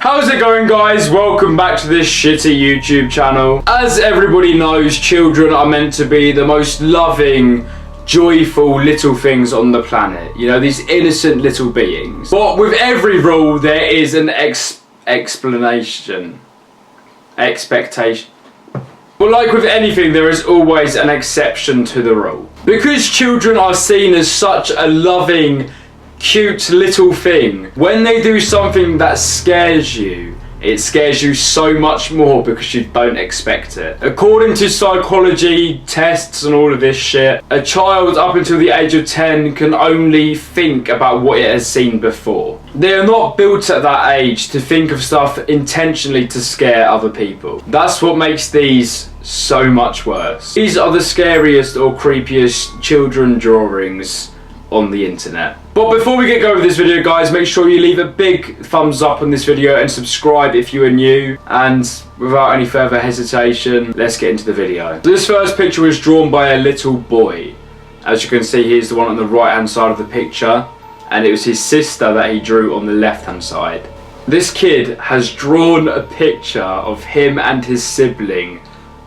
How's it going, guys? Welcome back to this shitty YouTube channel. As everybody knows, children are meant to be the most loving, joyful little things on the planet. You know, these innocent little beings. But with every rule, there is an expectation. But like with anything, there is always an exception to the rule. Because children are seen as such a loving, cute little thing, when they do something that scares you, it scares you so much more because you don't expect it. According to psychology, tests and all of this shit, a child up until the age of 10 can only think about what it has seen before. They are not built at that age to think of stuff intentionally to scare other people. That's what makes these so much worse. These are the scariest or creepiest children drawings on the internet. But before we get going with this video, guys, make sure you leave a big thumbs up on this video and subscribe if you are new. And without any further hesitation, let's get into the video. This first picture was drawn by a little boy. As you can see, here's the one on the right hand side of the picture, and it was his sister that he drew on the left hand side. This kid has drawn a picture of him and his sibling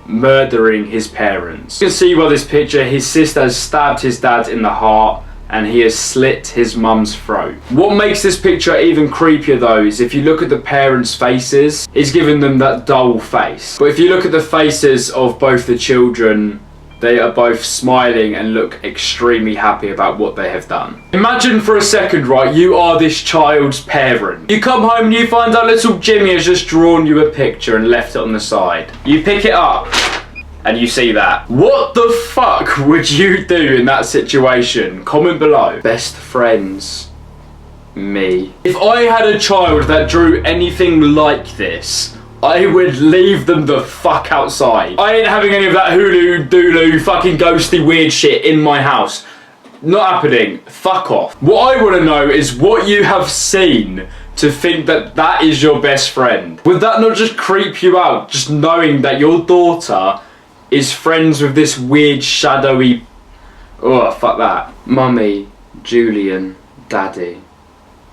murdering his parents. You can see by this picture, his sister has stabbed his dad in the heart and he has slit his mum's throat. What makes this picture even creepier though is if you look at the parents' faces, he's given them that dull face. But if you look at the faces of both the children, they are both smiling and look extremely happy about what they have done. Imagine for a second, right, you are this child's parent. You come home and you find out little Jimmy has just drawn you a picture and left it on the side. You pick it up and you see that. What the fuck would you do in that situation? Comment below. Best friends. Me. If I had a child that drew anything like this, I would leave them the fuck outside. I ain't having any of that hoodoo, doodoo, fucking ghosty weird shit in my house. Not happening. Fuck off. What I want to know is what you have seen to think that that is your best friend. Would that not just creep you out, just knowing that your daughter is friends with this weird shadowy... Oh, fuck that. Mummy, Julian, Daddy,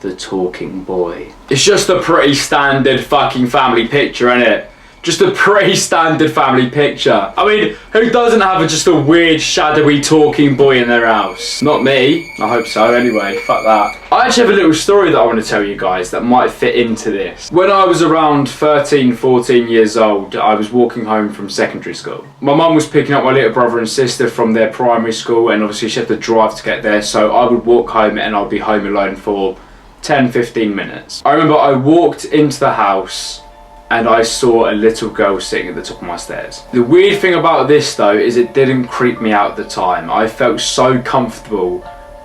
the talking boy. It's just a pretty standard fucking family picture, innit? Just a pretty standard family picture. I mean, who doesn't have just a weird shadowy talking boy in their house? Not me. I hope so anyway. Fuck that. I actually have a little story that I want to tell you guys that might fit into this. When I was around 13, 14 years old, I was walking home from secondary school. My mum was picking up my little brother and sister from their primary school, and obviously she had to drive to get there, so I would walk home and I'd be home alone for 10-15 minutes. I remember I walked into the house and I saw a little girl sitting at the top of my stairs. The weird thing about this though is it didn't creep me out at the time. I felt so comfortable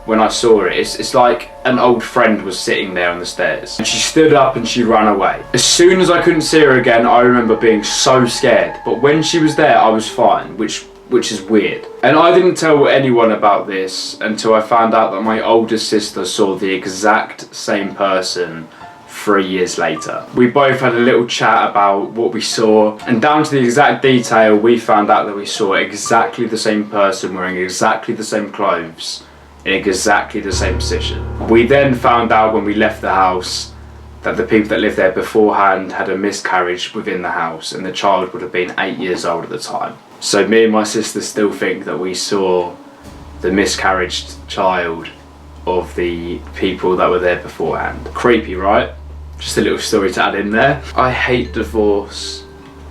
when I saw it. It's like an old friend was sitting there on the stairs. And she stood up and she ran away. As soon as I couldn't see her again, I remember being so scared. But when she was there, I was fine, which is weird. And I didn't tell anyone about this until I found out that my older sister saw the exact same person 3 years later. We both had a little chat about what we saw, and down to the exact detail, we found out that we saw exactly the same person wearing exactly the same clothes in exactly the same position. We then found out when we left the house that the people that lived there beforehand had a miscarriage within the house, and the child would have been 8 years old at the time. So me and my sister still think that we saw the miscarriaged child of the people that were there beforehand. Creepy, right? Just a little story to add in there. I hate divorce.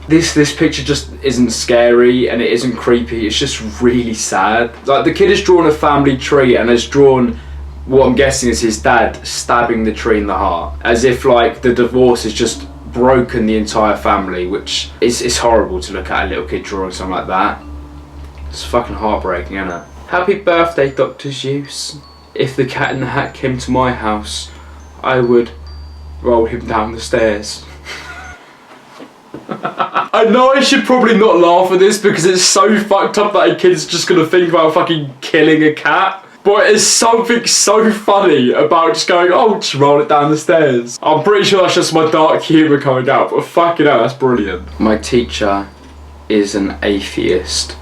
This picture just isn't scary and it isn't creepy, it's just really sad. Like, the kid has drawn a family tree and has drawn what I'm guessing is his dad stabbing the tree in the heart. As if like the divorce has just broken the entire family, which is horrible to look at a little kid drawing something like that. It's fucking heartbreaking, isn't it? Happy birthday, Dr. Seuss. If the Cat in the Hat came to my house, I would roll him down the stairs. I know I should probably not laugh at this because it's so fucked up that a kid's just gonna think about fucking killing a cat. But it's something so funny about just going, oh, just roll it down the stairs. I'm pretty sure that's just my dark humour coming out, but fucking hell, that's brilliant. My teacher is an atheist.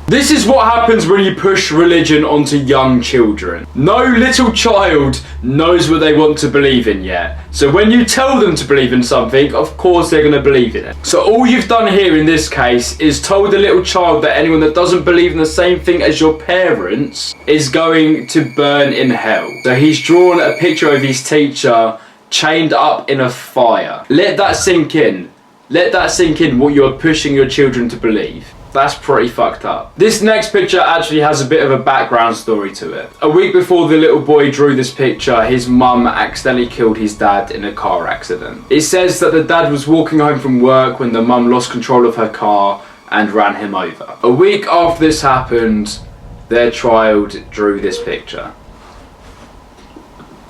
This is what happens when you push religion onto young children. No little child knows what they want to believe in yet. So when you tell them to believe in something, of course they're going to believe in it. So all you've done here in this case is told a little child that anyone that doesn't believe in the same thing as your parents is going to burn in hell. So he's drawn a picture of his teacher chained up in a fire. Let that sink in. Let that sink in what you're pushing your children to believe. That's pretty fucked up. This next picture actually has a bit of a background story to it. A week before the little boy drew this picture, his mum accidentally killed his dad in a car accident. It says that the dad was walking home from work when the mum lost control of her car and ran him over. A week after this happened, their child drew this picture.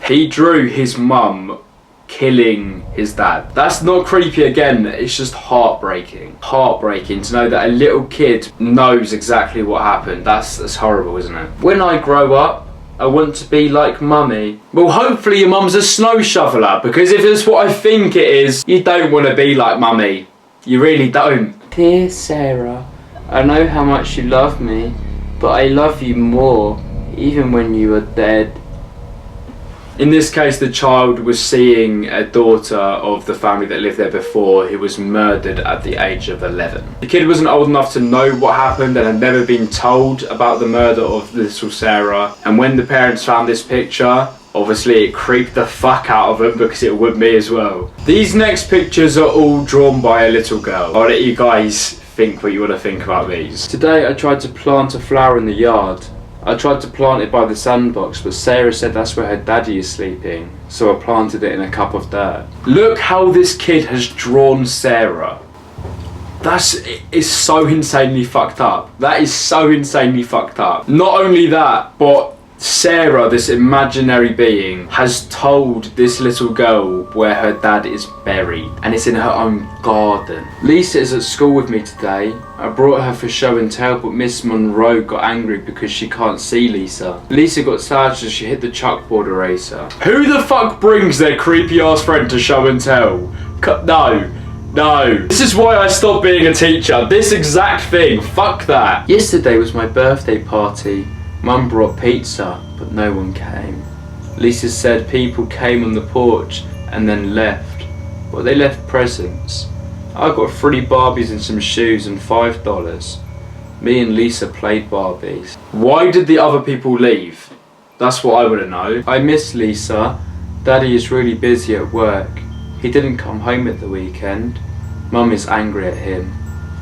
He drew his mum killing his dad. That's not creepy again, it's just heartbreaking. Heartbreaking to know that a little kid knows exactly what happened. That's horrible, isn't it? When I grow up, I want to be like mummy. Well, hopefully your mum's a snow shoveler, because if it's what I think it is, you don't want to be like mummy. You really don't. Dear Sarah, I know how much you love me, but I love you more, even when you are dead. In this case, the child was seeing a daughter of the family that lived there before who was murdered at the age of 11. The kid wasn't old enough to know what happened and had never been told about the murder of little Sarah. And when the parents found this picture, obviously it creeped the fuck out of them, because it would me as well. These next pictures are all drawn by a little girl. I'll let you guys think what you want to think about these. Today I tried to plant a flower in the yard. I tried to plant it by the sandbox, but Sarah said that's where her daddy is sleeping, so I planted it in a cup of dirt. Look how this kid has drawn Sarah. It's so insanely fucked up. That is so insanely fucked up. Not only that, but Sarah, this imaginary being, has told this little girl where her dad is buried, and it's in her own garden. Lisa is at school with me today. I brought her for show and tell, but Miss Monroe got angry because she can't see Lisa. Lisa got sad as she hit the chalkboard eraser. Who the fuck brings their creepy ass friend to show and tell? No. This is why I stopped being a teacher. This exact thing. Fuck that. Yesterday was my birthday party. Mum brought pizza, but no one came. Lisa said people came on the porch and then left, but they left presents. I got 3 Barbies and some shoes and $5. Me and Lisa played Barbies. Why did the other people leave? That's what I want to know. I miss Lisa. Daddy is really busy at work. He didn't come home at the weekend. Mum is angry at him.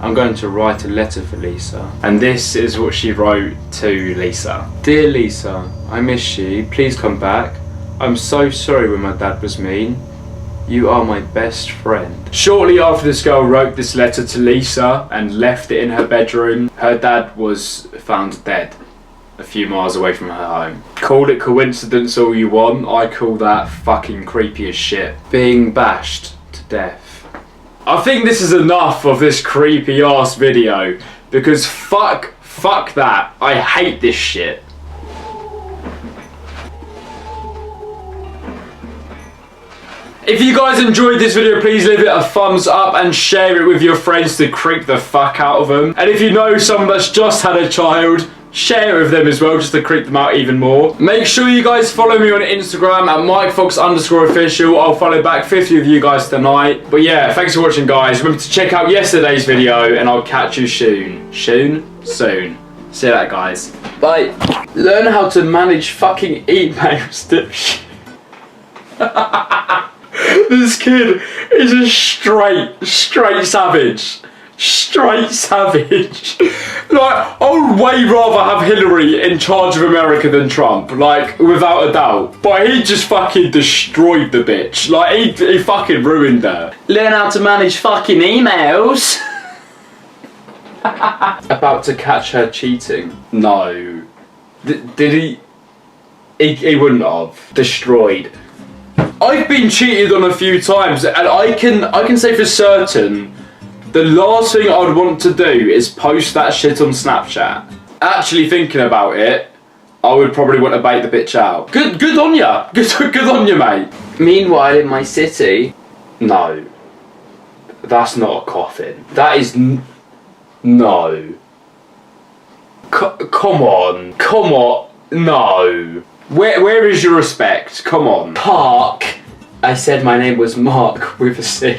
I'm going to write a letter for Lisa. And this is what she wrote to Lisa. Dear Lisa, I miss you. Please come back. I'm so sorry when my dad was mean. You are my best friend. Shortly after this girl wrote this letter to Lisa and left it in her bedroom, her dad was found dead a few miles away from her home. Call it coincidence all you want, I call that fucking creepy as shit. Being bashed to death. I think this is enough of this creepy ass video, because fuck that. I hate this shit. If you guys enjoyed this video, please leave it a thumbs up and share it with your friends to creep the fuck out of them. And if you know someone that's just had a child, share it with them as well, just to creep them out even more. Make sure you guys follow me on Instagram at MikeFox_official. I'll follow back 50 of you guys tonight. But yeah, thanks for watching, guys. Remember to check out yesterday's video, and I'll catch you soon. Soon. See you later, guys. Bye. Learn how to manage fucking emails, dipshit. This kid is a straight savage. Straight savage. Like, I would way rather have Hillary in charge of America than Trump, like, without a doubt. But he just fucking destroyed the bitch. Like, he fucking ruined her. Learn how to manage fucking emails. About to catch her cheating. No. Did he? He wouldn't have. Destroyed. I've been cheated on a few times, and I can say for certain the last thing I'd want to do is post that shit on Snapchat. Actually thinking about it, I would probably want to bait the bitch out. Good on ya. Good on ya, mate. Meanwhile, in my city, no. That's not a coffin. That is no. Come on. Come on. No. Where is your respect? Come on. Park. I said my name was Mark with a C.